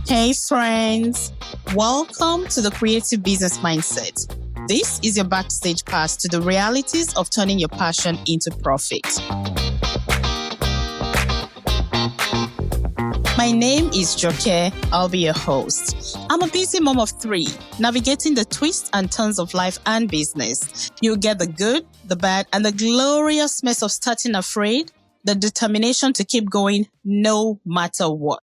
Hey friends, welcome to the Creative Business Mindset. This is your backstage pass to the realities of turning your passion into profit. My name is Joke. I'll be your host. I'm a busy mom of 3, navigating the twists and turns of life and business. You'll get the good, the bad, and the glorious mess of starting afraid, the determination to keep going no matter what.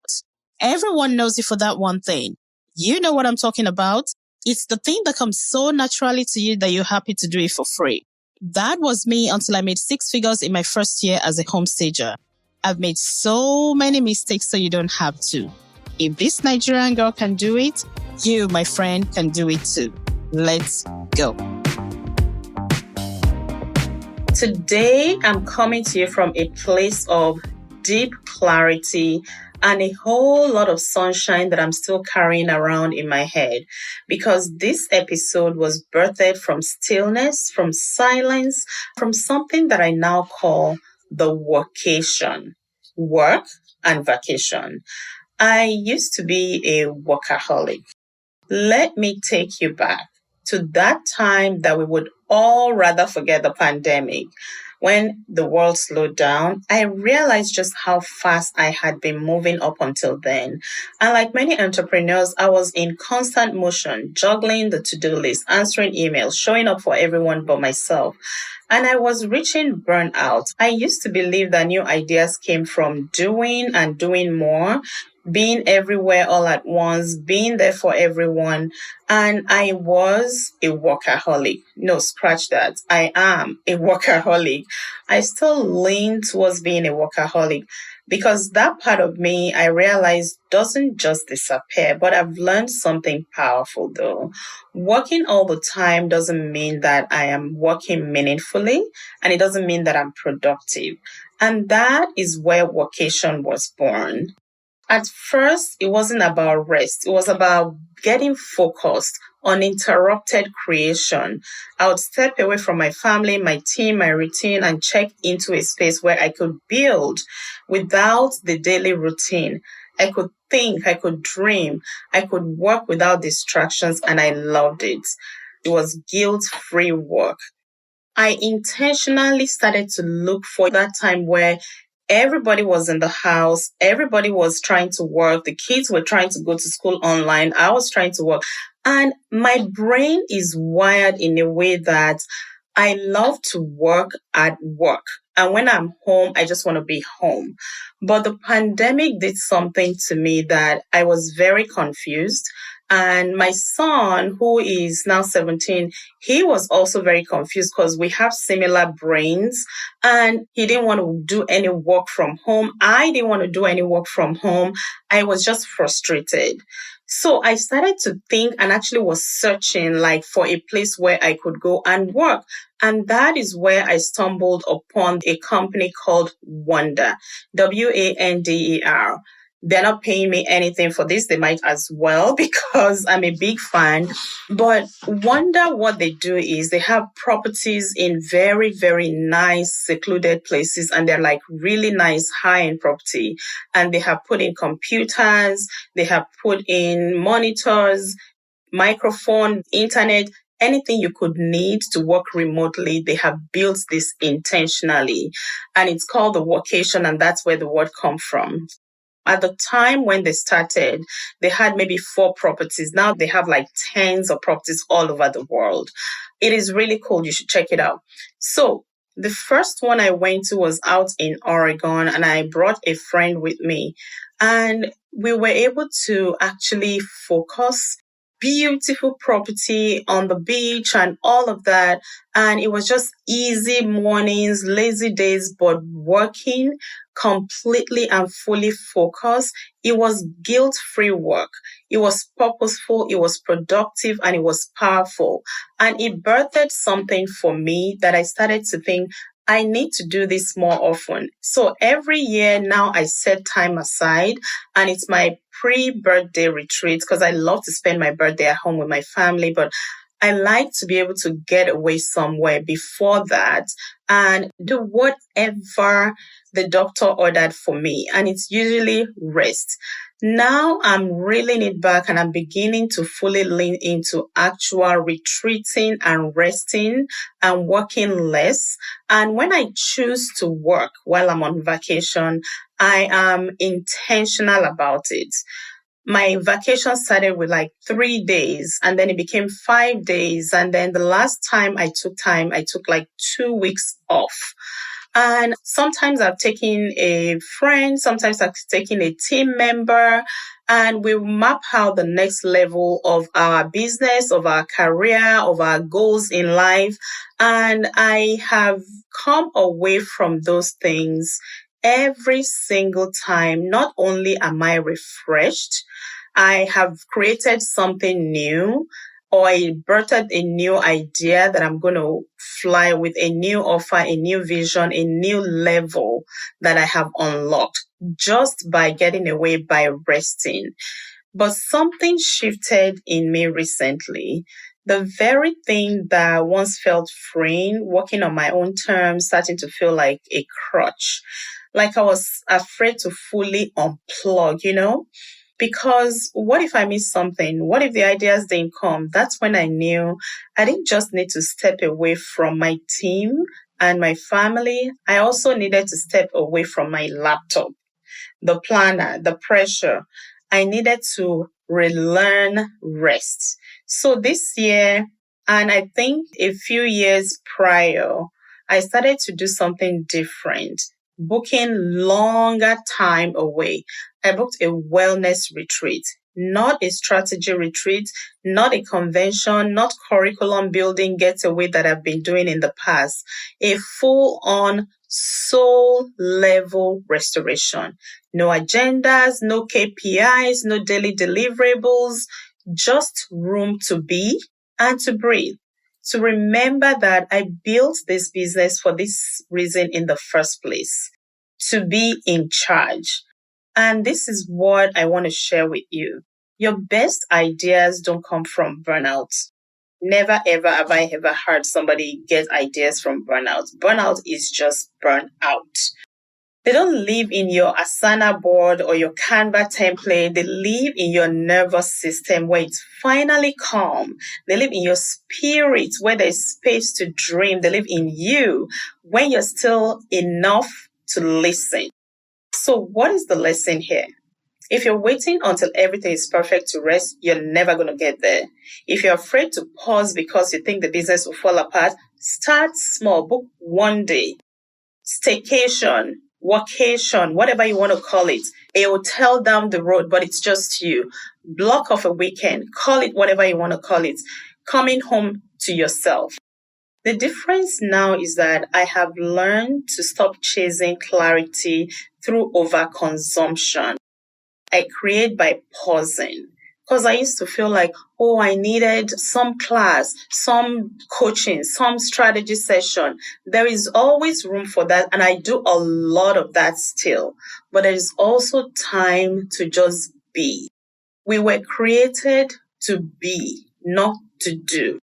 Everyone knows you for that one thing. You know what I'm talking about. It's the thing that comes so naturally to you that you're happy to do it for free. That was me until I made 6 figures in my first year as a home stager. I've made so many mistakes so you don't have to. If this Nigerian girl can do it, you, my friend, can do it too. Let's go. Today, I'm coming to you from a place of deep clarity and a whole lot of sunshine that I'm still carrying around in my head, because this episode was birthed from stillness, from silence, from something that I now call the workation. Work and vacation. I used to be a workaholic. Let me take you back to that time that we would all rather forget the pandemic. When the world slowed down, I realized just how fast I had been moving up until then. And like many entrepreneurs, I was in constant motion, juggling the to-do list, answering emails, showing up for everyone but myself. And I was reaching burnout. I used to believe that new ideas came from doing and doing more, being everywhere all at once, being there for everyone. And I was a workaholic. No, scratch that. I am a workaholic. I still lean towards being a workaholic because that part of me, I realized, doesn't just disappear, but I've learned something powerful though. Working all the time doesn't mean that I am working meaningfully, and it doesn't mean that I'm productive. And that is where Workation was born. At first, it wasn't about rest. It was about getting focused, uninterrupted creation. I would step away from my family, my team, my routine, and check into a space where I could build without the daily routine. I could think, I could dream, I could work without distractions, and I loved it. It was guilt-free work. I intentionally started to look for that time where everybody was in the house. Everybody was trying to work. The kids were trying to go to school online. I was trying to work. And my brain is wired in a way that I love to work at work. And when I'm home, I just want to be home. But the pandemic did something to me that I was very confused. And my son, who is now 17, he was also very confused because we have similar brains, and he didn't want to do any work from home. I didn't want to do any work from home. I was just frustrated. So I started to think and actually was searching for a place where I could go and work. And that is where I stumbled upon a company called Wonder, WANDER. They're not paying me anything for this. They might as well because I'm a big fan. But Wonder, what they do is they have properties in very, very nice, secluded places. And they're really nice, high-end property. And they have put in computers. They have put in monitors, microphone, internet, anything you could need to work remotely. They have built this intentionally. And it's called the Workation. And that's where the word comes from. At the time when they started, they had maybe 4 properties. Now they have tens of properties all over the world. It is really cool. You should check it out. So the first one I went to was out in Oregon, and I brought a friend with me. And we were able to actually focus. Beautiful property on the beach and all of that. And it was just easy mornings, lazy days, but working completely and fully focused. It was guilt-free work. It was purposeful, it was productive, and it was powerful. And it birthed something for me that I started to think, I need to do this more often. So every year now I set time aside, and it's my pre-birthday retreat because I love to spend my birthday at home with my family, but I like to be able to get away somewhere before that and do whatever the doctor ordered for me. And it's usually rest. Now I'm reeling it back and I'm beginning to fully lean into actual retreating and resting and working less. And when I choose to work while I'm on vacation, I am intentional about it. My vacation started with like 3 days and then it became 5 days. And then the last time, I took like 2 weeks off. And sometimes I've taken a friend, sometimes I've taken a team member, and we map out the next level of our business, of our career, of our goals in life. And I have come away from those things every single time. Not only am I refreshed, I have created something new or I birthed a new idea that I'm going to fly with, a new offer, a new vision, a new level that I have unlocked just by getting away, by resting. But something shifted in me recently. The very thing that once felt freeing, working on my own terms, starting to feel like a crutch. Like I was afraid to fully unplug. Because what if I miss something? What if the ideas didn't come? That's when I knew I didn't just need to step away from my team and my family. I also needed to step away from my laptop, the planner, the pressure. I needed to relearn rest. So this year, and I think a few years prior, I started to do something different, booking longer time away. I booked a wellness retreat, not a strategy retreat, not a convention, not curriculum building getaway that I've been doing in the past, a full on soul level restoration. No agendas, no KPIs, no daily deliverables, just room to be and to breathe. To remember that I built this business for this reason in the first place, to be in charge. And this is what I want to share with you. Your best ideas don't come from burnout. Never ever have I ever heard somebody get ideas from burnout. Burnout is just burnout. They don't live in your Asana board or your Canva template. They live in your nervous system where it's finally calm. They live in your spirit where there's space to dream. They live in you when you're still enough to listen. So what is the lesson here? If you're waiting until everything is perfect to rest, you're never going to get there. If you're afraid to pause because you think the business will fall apart, start small. Book one day. Staycation, workation, whatever you want to call it, a hotel down the road, but it's just you. Block off a weekend, call it whatever you want to call it, coming home to yourself. The difference now is that I have learned to stop chasing clarity through overconsumption. I create by pausing. Because I used to feel like, oh, I needed some class, some coaching, some strategy session. There is always room for that. And I do a lot of that still. But there is also time to just be. We were created to be, not to do.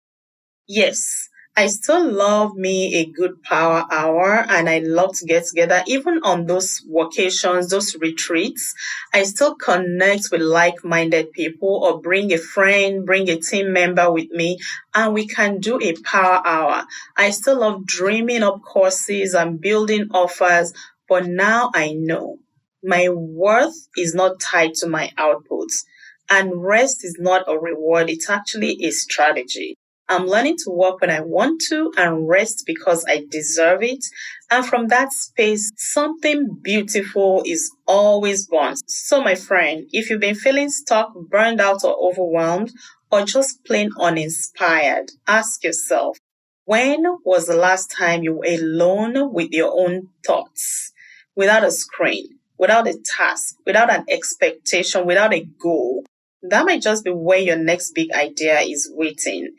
Yes, I still love me a good power hour and I love to get together. Even on those vacations, those retreats, I still connect with like-minded people or bring a friend, bring a team member with me and we can do a power hour. I still love dreaming up courses and building offers, but now I know my worth is not tied to my outputs and rest is not a reward. It's actually a strategy. I'm learning to work when I want to and rest because I deserve it. And from that space, something beautiful is always born. So, my friend, if you've been feeling stuck, burned out, or overwhelmed, or just plain uninspired, ask yourself, when was the last time you were alone with your own thoughts? Without a screen, without a task, without an expectation, without a goal. That might just be where your next big idea is waiting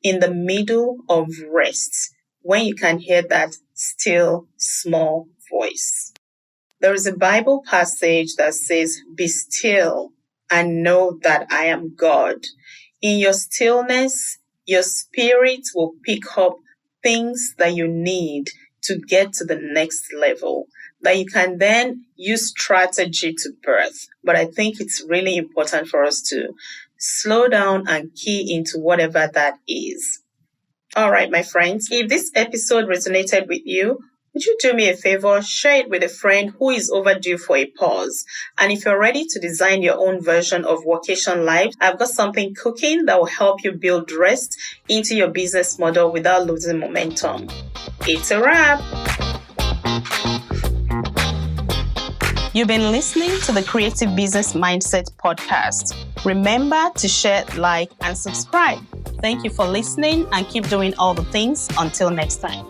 in the middle of rest when you can hear that still small voice. There is a Bible passage that says, "Be still and know that I am God." In your stillness, your spirit will pick up things that you need to get to the next level that you can then use strategy to birth. But I think it's really important for us to slow down and key into whatever that is. All right, my friends, if this episode resonated with you, would you do me a favor? Share it with a friend who is overdue for a pause. And if you're ready to design your own version of Workation life, I've got something cooking that will help you build rest into your business model without losing momentum. It's a wrap. You've been listening to the Creative Business Mindset podcast. Remember to share, like, and subscribe. Thank you for listening and keep doing all the things. Until next time.